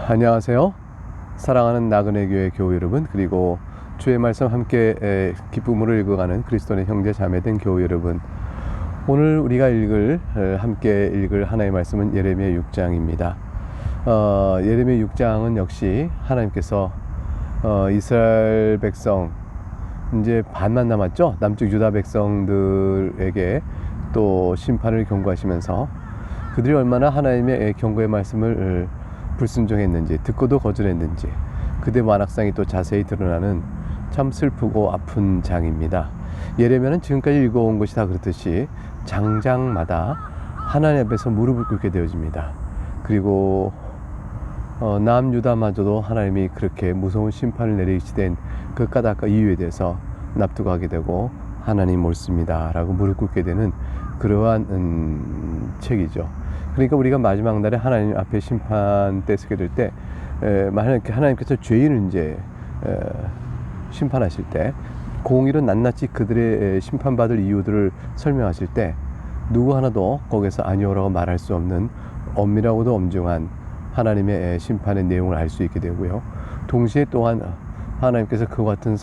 안녕하세요. 사랑하는 나그네 교회 교우 여러분, 그리고 주의 말씀 함께 기쁨으로 읽어가는 그리스도의 형제 자매된 교우 여러분, 오늘 우리가 함께 읽을 하나의 말씀은 예레미야 6장입니다. 예레미야 6장은 역시 하나님께서 이스라엘 백성, 이제 반만 남았죠. 남쪽 유다 백성들에게 또 심판을 경고하시면서 그들이 얼마나 하나님의 경고의 말씀을 불순종했는지, 듣고도 거절했는지, 그들의 완악상이 또 자세히 드러나는 참 슬프고 아픈 장입니다. 예레미야는 지금까지 읽어온 것이 다 그렇듯이 장장마다 하나님 앞에서 무릎을 꿇게 되어집니다. 그리고 남유다마저도 하나님이 그렇게 무서운 심판을 내리시된 그 까닭과 이유에 대해서 납득하게 되고 하나님 옳습니다 라고 무릎 꿇게 되는 그러한 책이죠. 그러니까 우리가 마지막 날에 하나님 앞에 심판 때 서게 될 때, 하나님께서 죄인을 이제 심판하실 때, 공의로 낱낱이 그들의 심판받을 이유들을 설명하실 때, 누구 하나도 거기서 아니오라고 말할 수 없는 엄밀하고도 엄중한 하나님의 심판의 내용을 알 수 있게 되고요. 동시에 또한 하나님께서 그와 같은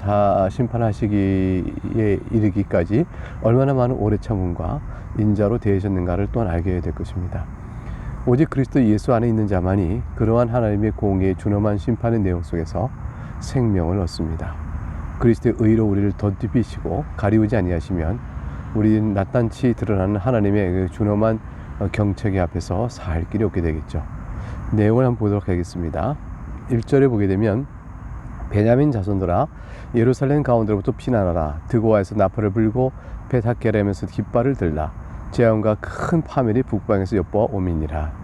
심판하시기에 이르기까지 얼마나 많은 오래 참음과 인자로 대하셨는가를 또한 알게 될 것입니다. 오직 그리스도 예수 안에 있는 자만이 그러한 하나님의 공의의 준엄한 심판의 내용 속에서 생명을 얻습니다. 그리스도의 의로 우리를 덧입히시고 가리우지 아니하시면 우리는 낱낱이 드러나는 하나님의 그 준엄한 경책의 앞에서 살 길이 없게 되겠죠. 내용을 한번 보도록 하겠습니다. 1절에 보게 되면, 베냐민 자손들아 예루살렘 가운데로부터 피난하라. 드고아에서 나팔을 불고 벳학게렘에서 깃발을 들라. 재앙과 큰 파멸이 북방에서 엿보아 오미니라.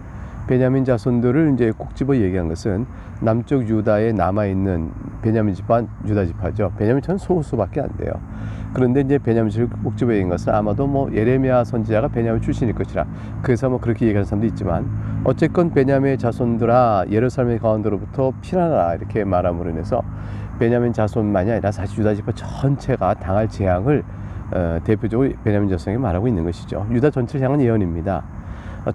베냐민 자손들을 이제 꼭 집어 얘기한 것은 남쪽 유다에 남아있는 베냐민 지파, 유다 지파죠. 베냐민 전 소수밖에 안 돼요. 그런데 이제 베냐민 지파를 꼭 집어 얘기한 것은 아마도 예레미야 선지자가 베냐민 출신일 것이라, 그래서 그렇게 얘기하는 사람도 있지만, 어쨌건 베냐민의 자손들아 예루살렘 가운데로부터 피난하라 이렇게 말함으로 인해서 베냐민 자손만이 아니라 사실 유다 지파 전체가 당할 재앙을 대표적으로 베냐민 자손에게 말하고 있는 것이죠. 유다 전체를 향한 예언입니다.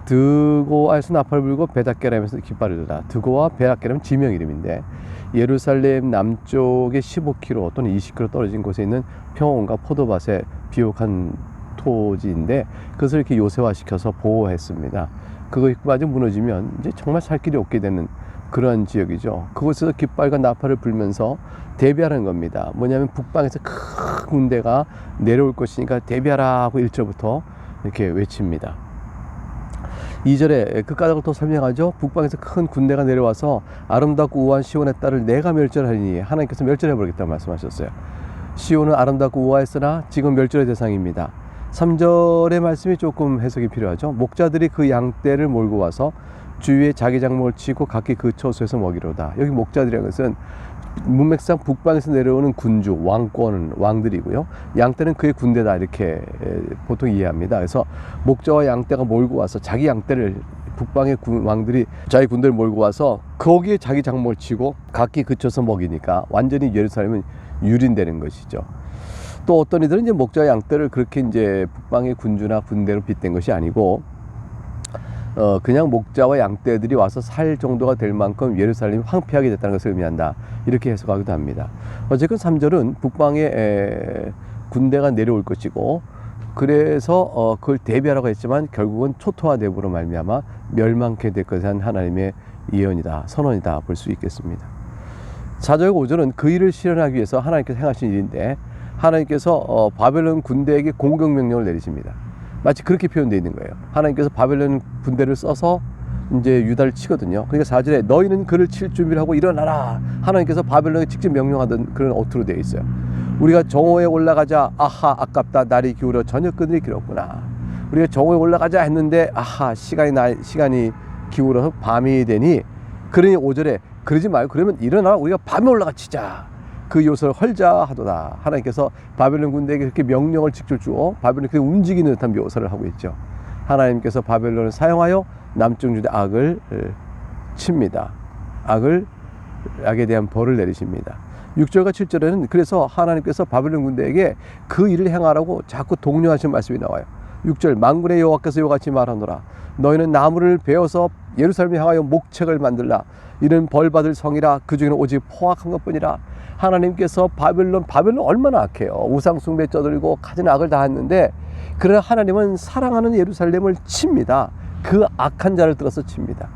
드고아에서 나팔을 불고 벳학게렘에서 깃발을 들라. 드고와 벳학게렘은 지명 이름인데, 예루살렘 남쪽에 15km 또는 20km 떨어진 곳에 있는 평원과 포도밭에 비옥한 토지인데, 그것을 이렇게 요새화시켜서 보호했습니다. 그것마저 무너지면 이제 정말 살 길이 없게 되는 그런 지역이죠. 그곳에서 깃발과 나팔을 불면서 대비하는 겁니다. 뭐냐면 북방에서 큰 군대가 내려올 것이니까 대비하라 하고 1절부터 이렇게 외칩니다. 2절에 그 까닭을 또 설명하죠. 북방에서 큰 군대가 내려와서 아름답고 우아한 시온의 딸을 내가 멸절하리니, 하나님께서 멸절해버리겠다고 말씀하셨어요. 시온은 아름답고 우아했으나 지금 멸절의 대상입니다. 3절의 말씀이 조금 해석이 필요하죠. 목자들이 그 양떼를 몰고 와서 주위에 자기 장목을 치고 각기 그 처소에서 먹이로다. 여기 목자들이라는 것은 문맥상 북방에서 내려오는 군주, 왕들이고요. 양떼는 그의 군대다 이렇게 보통 이해합니다. 그래서 목자와 양떼가 몰고 와서 자기 양떼를, 북방의 왕들이 자기 군대를 몰고 와서 거기에 자기 장목을 치고 각기 그쳐서 먹이니까 완전히 예루살렘은 유린되는 것이죠. 또 어떤 이들은 이제 목자와 양떼를 그렇게 이제 북방의 군주나 군대로 빗댄 것이 아니고, 그냥 목자와 양떼들이 와서 살 정도가 될 만큼 예루살렘이 황폐하게 됐다는 것을 의미한다, 이렇게 해석하기도 합니다. 어쨌든 3절은 북방에 군대가 내려올 것이고, 그래서 그걸 대비하라고 했지만 결국은 초토화됨으로 말미암아 멸망케 될 것에 대한 하나님의 예언이다, 선언이다 볼 수 있겠습니다. 4절과 5절은 그 일을 실현하기 위해서 하나님께서 행하신 일인데, 하나님께서 바벨론 군대에게 공격 명령을 내리십니다. 마치 그렇게 표현되어 있는 거예요. 하나님께서 바벨론 군대를 써서 이제 유다를 치거든요. 그러니까 4절에 너희는 그를 칠 준비를 하고 일어나라. 하나님께서 바벨론에 직접 명령하던 그런 어투로 되어 있어요. 우리가 정오에 올라가자, 아하 아깝다, 날이 기울어 저녁 그늘이 길었구나. 우리가 정오에 올라가자 했는데 아하 시간이 기울어서 밤이 되니, 그러니 5절에 그러지 말고 그러면 일어나라, 우리가 밤에 올라가 치자. 그 요소를 헐자 하도다. 하나님께서 바벨론 군대에게 그렇게 명령을 직접 주어 바벨론이 그렇게 움직이는 듯한 묘사를 하고 있죠. 하나님께서 바벨론을 사용하여 남쪽 유다 악을 칩니다. 악에 대한 벌을 내리십니다. 6절과 7절에는 그래서 하나님께서 바벨론 군대에게 그 일을 행하라고 자꾸 독려하신 말씀이 나와요. 6절 만군의 여호와께서 이와같이 말하노라. 너희는 나무를 베어서 예루살렘을 향하여 목책을 만들라. 이는 벌받을 성이라. 그 중에는 오직 포악한 것뿐이라. 하나님께서 바벨론 얼마나 악해요. 우상 숭배에 쩌들고 가진 악을 다 했는데, 그러나 하나님은 사랑하는 예루살렘을 칩니다. 그 악한 자를 들어서 칩니다.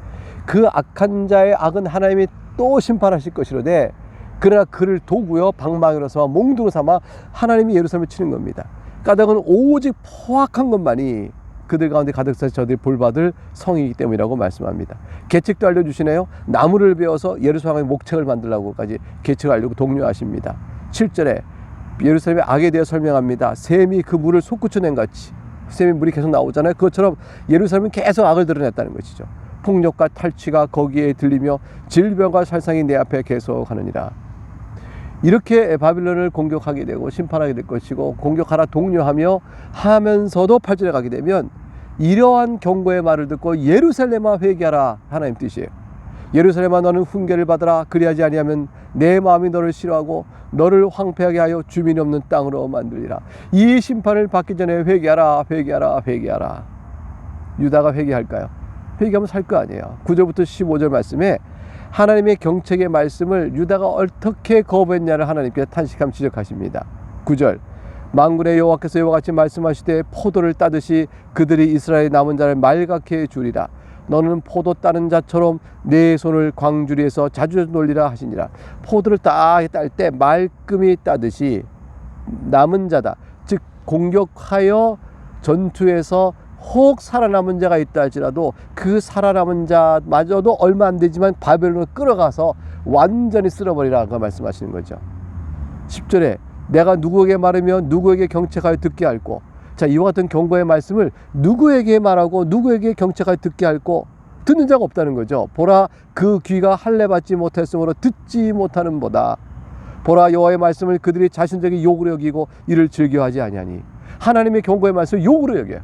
그 악한 자의 악은 하나님이 또 심판하실 것이로되, 그러나 그를 도구요 방망이로 삼아 몽둥이로 삼아 하나님이 예루살렘을 치는 겁니다. 까닭은 오직 포악한 것만이 그들 가운데 가득 차서 저들이 볼받을 성이기 때문이라고 말씀합니다. 계책도 알려주시네요. 나무를 베어서 예루살렘의 목책을 만들라고까지 계책을 알려고 독려하십니다. 7절에 예루살렘의 악에 대해 설명합니다. 샘이 그 물을 솟구쳐낸 같이, 샘이 물이 계속 나오잖아요. 그것처럼 예루살렘은 계속 악을 드러냈다는 것이죠. 폭력과 탈취가 거기에 들리며 질병과 살상이 내 앞에 계속하느니라. 이렇게 바빌론을 공격하게 되고 심판하게 될 것이고, 공격하라 독려하며 하면서도 8절에 가게 되면 이러한 경고의 말을 듣고 예루살렘아 회개하라 하나님 뜻이에요. 예루살렘아 너는 훈계를 받으라. 그리하지 아니하면 내 마음이 너를 싫어하고 너를 황폐하게 하여 주민이 없는 땅으로 만들리라. 이 심판을 받기 전에 회개하라, 회개하라, 회개하라. 유다가 회개할까요? 회개하면 살 거 아니에요. 9절부터 15절 말씀에 하나님의 경책의 말씀을 유다가 어떻게 거부했냐를 하나님께서 탄식함 지적하십니다. 9절 만군의 여호와께서 이와 같이 말씀하시되 포도를 따듯이 그들이 이스라엘의 남은 자를 말갛게 해 주리라. 너는 포도 따는 자처럼 내 손을 광주리에서 자주 놀리라 하시니라. 포도를 딱 딸 때 말끔히 따듯이 남은 자다, 즉 공격하여 전투에서 혹 살아남은 자가 있다 할지라도 그 살아남은 자마저도 얼마 안 되지만 바벨론을 끌어가서 완전히 쓸어버리라고 말씀하시는 거죠. 10절에 내가 누구에게 말하며 누구에게 경책하여 듣게 할꼬. 자, 이와 같은 경고의 말씀을 누구에게 말하고 누구에게 경책하여 듣게 할꼬. 듣는 자가 없다는 거죠. 보라, 그 귀가 할례 받지 못했으므로 듣지 못하는 보다. 보라, 여호와의 말씀을 그들이 자신적인 욕으로 여기고 이를 즐겨하지 아니하니. 하나님의 경고의 말씀을 욕으로 여겨요.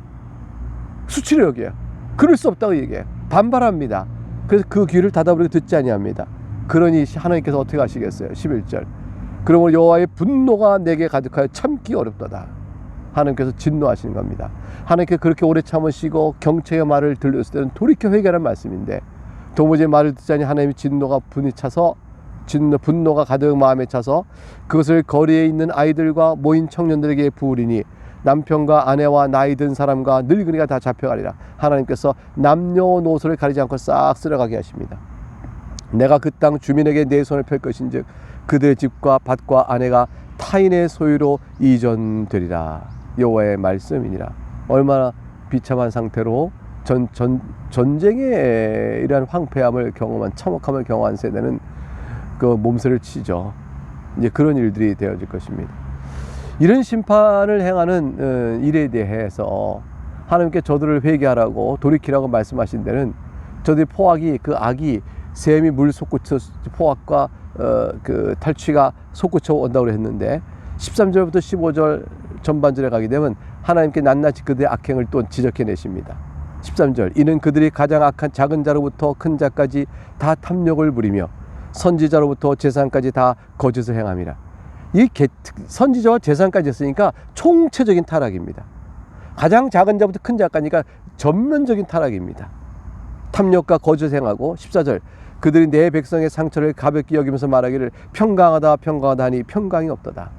수치로 여겨요. 그럴 수 없다고 얘기해요. 반발합니다. 그래서 그 귀를 닫아버리고 듣지 아니합니다. 그러니 하나님께서 어떻게 하시겠어요? 11절 그러므로 여호와의 분노가 내게 가득하여 참기 어렵도다. 하나님께서 진노하시는 겁니다. 하나님께서 그렇게 오래 참으시고 경책의 말을 들렸을 때는 돌이켜 회개하는 말씀인데, 도무지 말을 듣자니 하나님의 진노가 분이 차서 분노가 가득 마음에 차서 그것을 거리에 있는 아이들과 모인 청년들에게 부으리니 남편과 아내와 나이 든 사람과 늙은이가 다 잡혀가리라. 하나님께서 남녀노소를 가리지 않고 싹 쓸어가게 하십니다. 내가 그 땅 주민에게 내 손을 펼 것인즉 그들의 집과 밭과 아내가 타인의 소유로 이전되리라. 여호와의 말씀이니라. 얼마나 비참한 상태로 전쟁의 이러한 황폐함을 경험한, 참혹함을 경험한 세대는 그 몸살을 치죠. 이제 그런 일들이 되어질 것입니다. 이런 심판을 행하는 일에 대해서 하나님께 저들을 회개하라고 돌이키라고 말씀하신 데는, 저들의 포악이, 그 악이 샘이 물 솟구쳐 포악과 그 탈취가 솟구쳐 온다고 했는데, 13절부터 15절 전반절에 가게 되면 하나님께 낱낱이 그들의 악행을 또 지적해내십니다. 13절 이는 그들이 가장 악한 작은 자로부터 큰 자까지 다 탐욕을 부리며 선지자로부터 제사장까지 다 거짓을 행함이라. 이 선지자와 제사장까지 했으니까 총체적인 타락입니다. 가장 작은 자부터 큰 자까지니까 전면적인 타락입니다. 탐욕과 거짓을 행하고, 14절 그들이 내 백성의 상처를 가볍게 여기면서 말하기를 평강하다 평강하다 하니 평강이 없도다.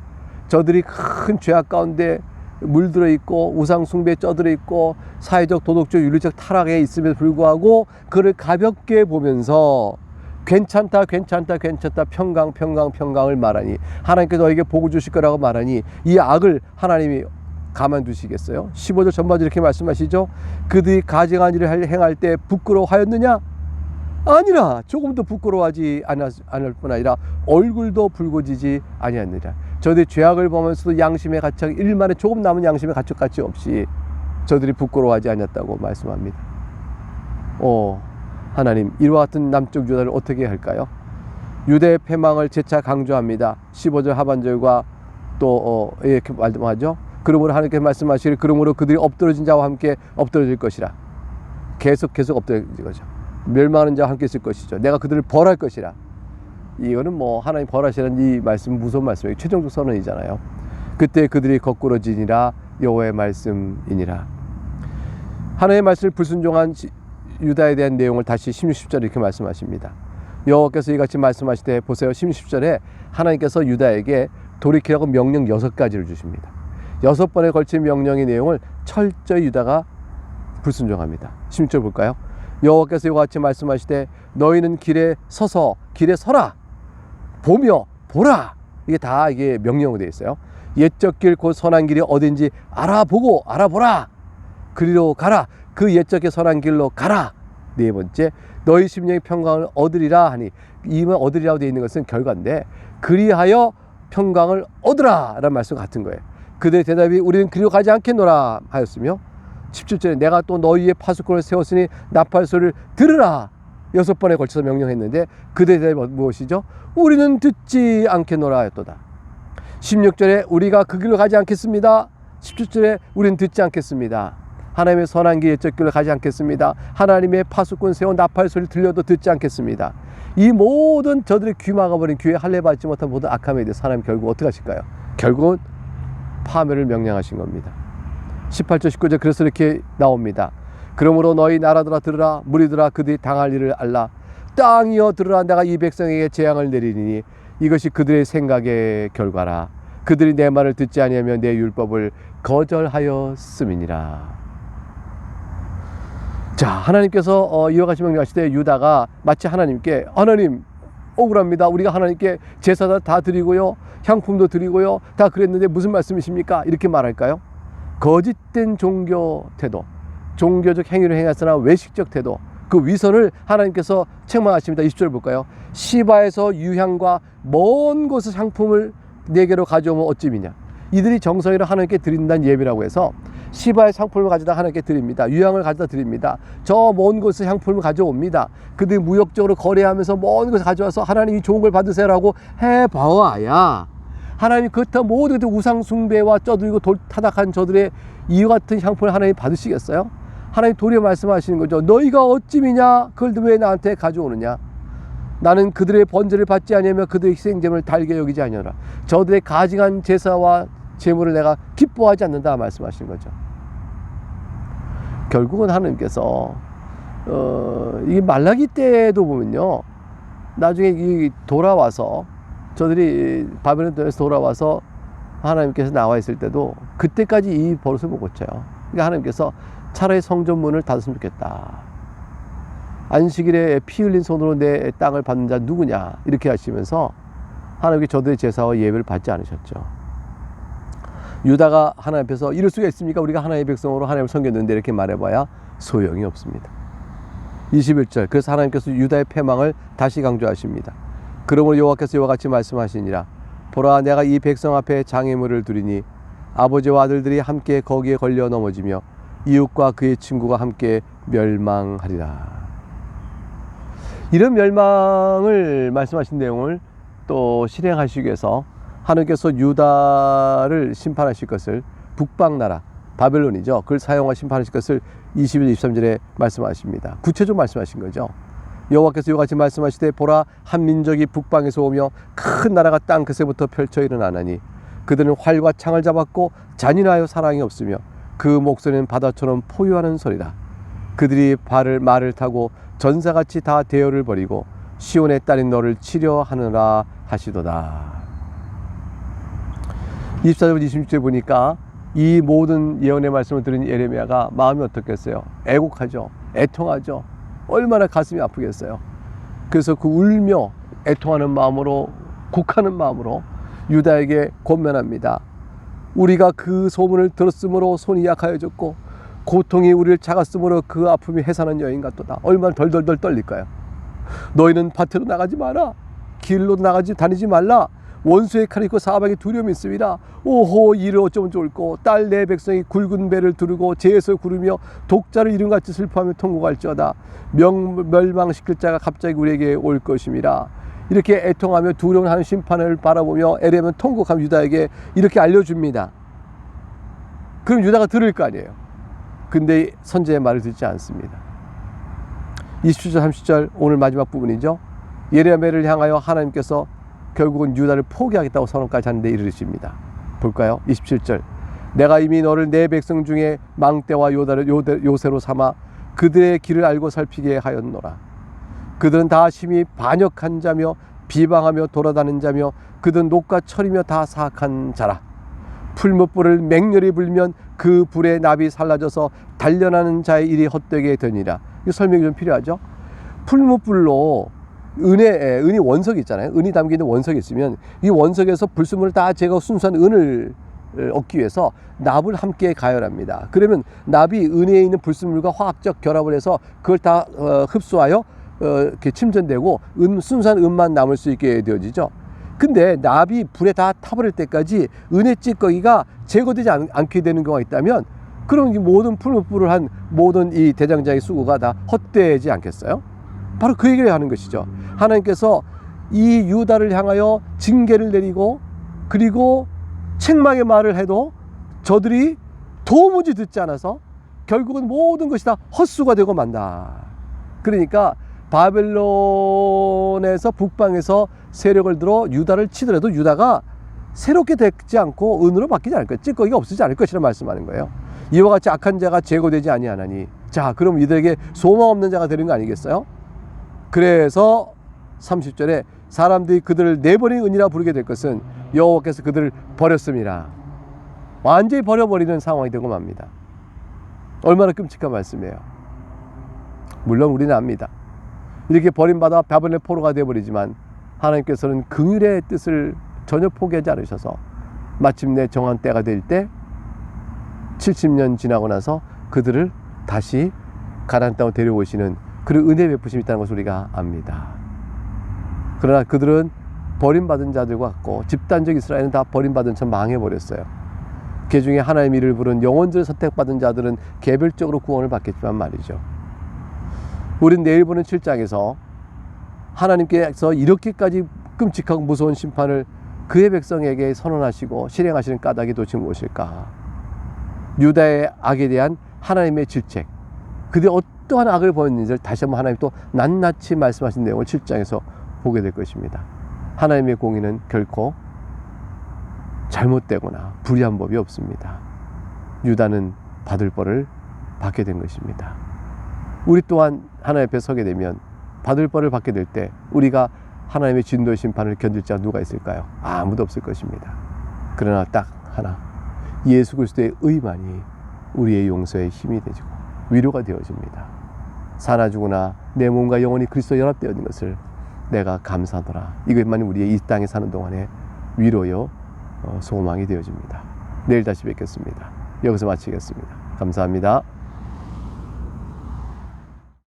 저들이 큰 죄악 가운데 물들어 있고 우상 숭배에 쩌들어 있고 사회적 도덕적 윤리적 타락에 있음에도 불구하고 그를 가볍게 보면서 괜찮다 괜찮다 괜찮다 평강을 말하니, 하나님께서 너에게 복을 주실 거라고 말하니 이 악을 하나님이 가만두시겠어요? 15절 전반절 이렇게 말씀하시죠. 그들이 가증한 일을 행할 때 부끄러워하였느냐? 아니라 조금도 부끄러워하지 않을 뿐 아니라 얼굴도 붉어지지 아니하느니라. 저들이 죄악을 보면서도 양심의 가책, 일만에 조금 남은 양심의 가책같이 없이 저들이 부끄러워하지 않았다고 말씀합니다. 하나님, 이와 같은 남쪽 유다를 어떻게 할까요? 유대의 패망을 재차 강조합니다. 15절 하반절과 또 이렇게 말씀하죠. 그러므로 하나님께서 말씀하시기를 그러므로 그들이 엎드러진 자와 함께 엎드러질 것이라. 계속 엎드러질 거죠. 멸망하는 자와 함께 있을 것이죠. 내가 그들을 벌할 것이라. 이거는 뭐 하나님 벌하시라는 이 말씀, 무서운 말씀이에요. 최종적 선언이잖아요. 그때 그들이 거꾸러지니라. 여호와의 말씀이니라. 하나님의 말씀을 불순종한 유다에 대한 내용을 다시 16, 17절에 이렇게 말씀하십니다. 여호와께서 이같이 말씀하시되 보세요. 16, 17절에 하나님께서 유다에게 돌이키라고 명령 6가지를 주십니다. 6번에 걸친 명령의 내용을 철저히 유다가 불순종합니다. 16절 볼까요? 여호와께서 이같이 말씀하시되 너희는 길에 서라 보며 보라. 이게 명령으로 되어 있어요. 옛적 길 곧 선한 길이 어딘지 알아보라. 그리로 가라. 그 옛적 길 선한 길로 가라. 네 번째, 너희 심령의 평강을 얻으리라 하니, 이만 얻으리라고 되어 있는 것은 결과인데, 그리하여 평강을 얻으라 라는 말씀 같은 거예요. 그들의 대답이 우리는 그리로 가지 않겠노라 하였으며, 17절에 내가 또 너희의 파수꾼을 세웠으니 나팔 소리를 들으라 6번에 걸쳐서 명령했는데, 그들의 대답이 무엇이죠? 우리는 듣지 않겠노라 하였도다. 16절에 우리가 그 길로 가지 않겠습니다. 17절에 우리는 듣지 않겠습니다. 하나님의 선한 길 옛적 길로 가지 않겠습니다. 하나님의 파수꾼 세운 나팔 소리 들려도 듣지 않겠습니다. 이 모든 저들의 귀 막아버린, 귀에 할례 받지 못한 모든 악함에 대해서 하나님 결국 어떻게 하실까요? 결국은 파멸을 명령하신 겁니다. 18절 19절 그래서 이렇게 나옵니다. 그러므로 너희 나라들아 들으라. 무리들아 그들이 당할 일을 알라. 땅이여 들으라. 내가 이 백성에게 재앙을 내리니 이것이 그들의 생각의 결과라. 그들이 내 말을 듣지 아니하며 내 율법을 거절하였음이니라. 자, 하나님께서 이와 같이 명령하실 때 유다가 마치 하나님께, 하나님 억울합니다. 우리가 하나님께 제사 다 드리고요, 향품도 드리고요, 다 그랬는데 무슨 말씀이십니까? 이렇게 말할까요? 거짓된 종교 태도, 종교적 행위를 행했으나 외식적 태도, 그 위선을 하나님께서 책망하십니다. 20절 볼까요? 시바에서 유향과 먼 곳에서 향품을 내게로 가져오면 어찌미냐. 이들이 정성이라 하나님께 드린다는 예배라고 해서 시바의 상품을 가져다 하나님께 드립니다. 유향을 가져다 드립니다. 저 먼 곳에서 향품을 가져옵니다. 그들이 무역적으로 거래하면서 먼 곳에 가져와서 하나님 이 좋은 걸 받으세요라고 해봐야 하나님 그렇다 모든 우상 숭배와 쩌들고 타닥한 저들의 이와 같은 향품을 하나님 받으시겠어요? 하나님 도리어 말씀하시는 거죠. 너희가 어찌미냐? 그걸 왜 나한테 가져오느냐? 나는 그들의 번제를 받지 아니하며 그들의 희생제물을 달게 여기지 아니하라. 저들의 가증한 제사와 제물을 내가 기뻐하지 않는다 말씀하시는 거죠. 결국은 하나님께서 이 말라기 때도 보면요, 나중에 이 돌아와서 저들이 바벨론 땅에서 돌아와서 하나님께서 나와 있을 때도 그때까지 이 버릇을 못 고쳐요. 그러니까 하나님께서 차라리 성전 문을 닫았으면 좋겠다. 안식일에 피 흘린 손으로 내 땅을 받는 자 누구냐 이렇게 하시면서 하나님께 저들의 제사와 예배를 받지 않으셨죠. 유다가 하나님 앞에서 이럴 수가 있습니까? 우리가 하나님의 백성으로 하나님을 섬겼는데 이렇게 말해봐야 소용이 없습니다. 21절 그래서 하나님께서 유다의 패망을 다시 강조하십니다. 그러므로 여호와께서 이와 같이 말씀하시니라. 보라 내가 이 백성 앞에 장애물을 두리니 아버지와 아들들이 함께 거기에 걸려 넘어지며 이웃과 그의 친구가 함께 멸망하리라. 이런 멸망을 말씀하신 내용을 또 실행하시기 위해서 하나님께서 유다를 심판하실 것을 북방나라 바벨론이죠. 그걸 사용하 심판하실 것을 21, 23절에 말씀하십니다. 구체적으로 말씀하신 거죠. 여호와께서 이와 같이 말씀하시되 보라 한 민족이 북방에서 오며 큰 나라가 땅 끝에부터 펼쳐 일어나나니 그들은 활과 창을 잡았고 잔인하여 사랑이 없으며 그 목소리는 바다처럼 포효하는 소리라. 그들이 말을 타고 전사같이 다 대열을 벌이고 시온의 딸인 너를 치려 하느라 하시도다. 24절 26절 보니까 이 모든 예언의 말씀을 들은 예레미야가 마음이 어떻겠어요? 애곡하죠. 애통하죠. 얼마나 가슴이 아프겠어요. 그래서 그 울며 애통하는 마음으로 곡하는 마음으로 유다에게 권면합니다. 우리가 그 소문을 들었으므로 손이 약하여졌고 고통이 우리를 작았으므로 그 아픔이 해산한 여인 같도다. 얼마나 덜덜덜 떨릴까요? 너희는 밭에도 나가지 마라. 길로 다니지 말라. 원수의 칼이 있고 사방에 두려움이 있습니다. 오호 이를 어쩌면 좋을꼬. 딸 내 백성이 굵은 배를 두르고 재에서 구르며 독자를 이름같이 슬퍼하며 통곡할지어다. 멸망시킬 자가 갑자기 우리에게 올 것임이라. 이렇게 애통하며 두려워하는 심판을 바라보며 에레미야는 통곡한 유다에게 이렇게 알려줍니다. 그럼 유다가 들을 거 아니에요. 근데 선지자의 말을 듣지 않습니다. 27절 30절 오늘 마지막 부분이죠. 예레미야를 향하여 하나님께서 결국은 유다를 포기하겠다고 선언까지 하는데 이르십니다. 볼까요? 27절 내가 이미 너를 내 백성 중에 망대와 요새로 삼아 그들의 길을 알고 살피게 하였노라. 그들은 다 심히 반역한 자며 비방하며 돌아다닌 자며 그들은 녹과 철이며 다 사악한 자라. 풀무불을 맹렬히 불면 그 불에 납이 살라져서 단련하는 자의 일이 헛되게 되니라. 이 설명이 좀 필요하죠. 풀무불로 은이 원석이 있잖아요. 은이 담기는 원석이 있으면 이 원석에서 불순물을 다 제거 순수한 은을 얻기 위해서 납을 함께 가열합니다. 그러면 납이 은에 있는 불순물과 화학적 결합을 해서 그걸 다 흡수하여 이렇게 침전되고 순수한 은만 남을 수 있게 되어지죠. 근데 납이 불에 다 타버릴 때까지 은의 찌꺼기가 제거되지 않게 되는 경우가 있다면 그럼 이 모든 풀무불을 한 모든 이 대장장의 수고가 다 헛되지 않겠어요? 바로 그 얘기를 하는 것이죠. 하나님께서 이 유다를 향하여 징계를 내리고 그리고 책망의 말을 해도 저들이 도무지 듣지 않아서 결국은 모든 것이 다 헛수가 되고 만다. 그러니까 바벨론에서 북방에서 세력을 들어 유다를 치더라도 유다가 새롭게 되지 않고 은으로 바뀌지 않을 거예요. 찌꺼기가 없어지지 않을 것이라 말씀하는 거예요. 이와 같이 악한 자가 제거되지 아니하나니 자 그럼 이들에게 소망 없는 자가 되는 거 아니겠어요? 그래서 30절에 사람들이 그들을 내버린 은이라 부르게 될 것은 여호와께서 그들을 버렸습니다. 완전히 버려버리는 상황이 되고 맙니다. 얼마나 끔찍한 말씀이에요. 물론 우리는 압니다. 이렇게 버림받아 바벨론의 포로가 되어버리지만 하나님께서는 긍휼의 뜻을 전혀 포기하지 않으셔서 마침내 정한 때가 될 때 70년 지나고 나서 그들을 다시 가나안 땅으로 데려오시는 그런 은혜 베푸심이 있다는 것을 우리가 압니다. 그러나 그들은 버림받은 자들과 같고 집단적 이스라엘은 다 버림받은 채 망해버렸어요. 그 중에 하나님의 이름을 부른 영혼들을 선택받은 자들은 개별적으로 구원을 받겠지만 말이죠. 우린 내일 보는 7장에서 하나님께서 이렇게까지 끔찍하고 무서운 심판을 그의 백성에게 선언하시고 실행하시는 까닭이 도대체 무엇일까? 유다의 악에 대한 하나님의 질책, 그들이 어떠한 악을 보였는지를 다시 한번 하나님 또 낱낱이 말씀하신 내용을 7장에서 보게 될 것입니다. 하나님의 공의는 결코 잘못되거나 불의한 법이 없습니다. 유다는 받을 벌을 받게 된 것입니다. 우리 또한 하나님 앞에 서게 되면 받을 벌을 받게 될 때 우리가 하나님의 진노의 심판을 견딜 자가 누가 있을까요? 아무도 없을 것입니다. 그러나 딱 하나, 예수 그리스도의 의만이 우리의 용서의 힘이 되고 위로가 되어집니다. 사나 죽으나 내 몸과 영혼이 그리스도와 연합되어 있는 것을 내가 감사하노라. 이것만이 우리의 이 땅에 사는 동안에 위로요 소망이 되어집니다. 내일 다시 뵙겠습니다. 여기서 마치겠습니다. 감사합니다.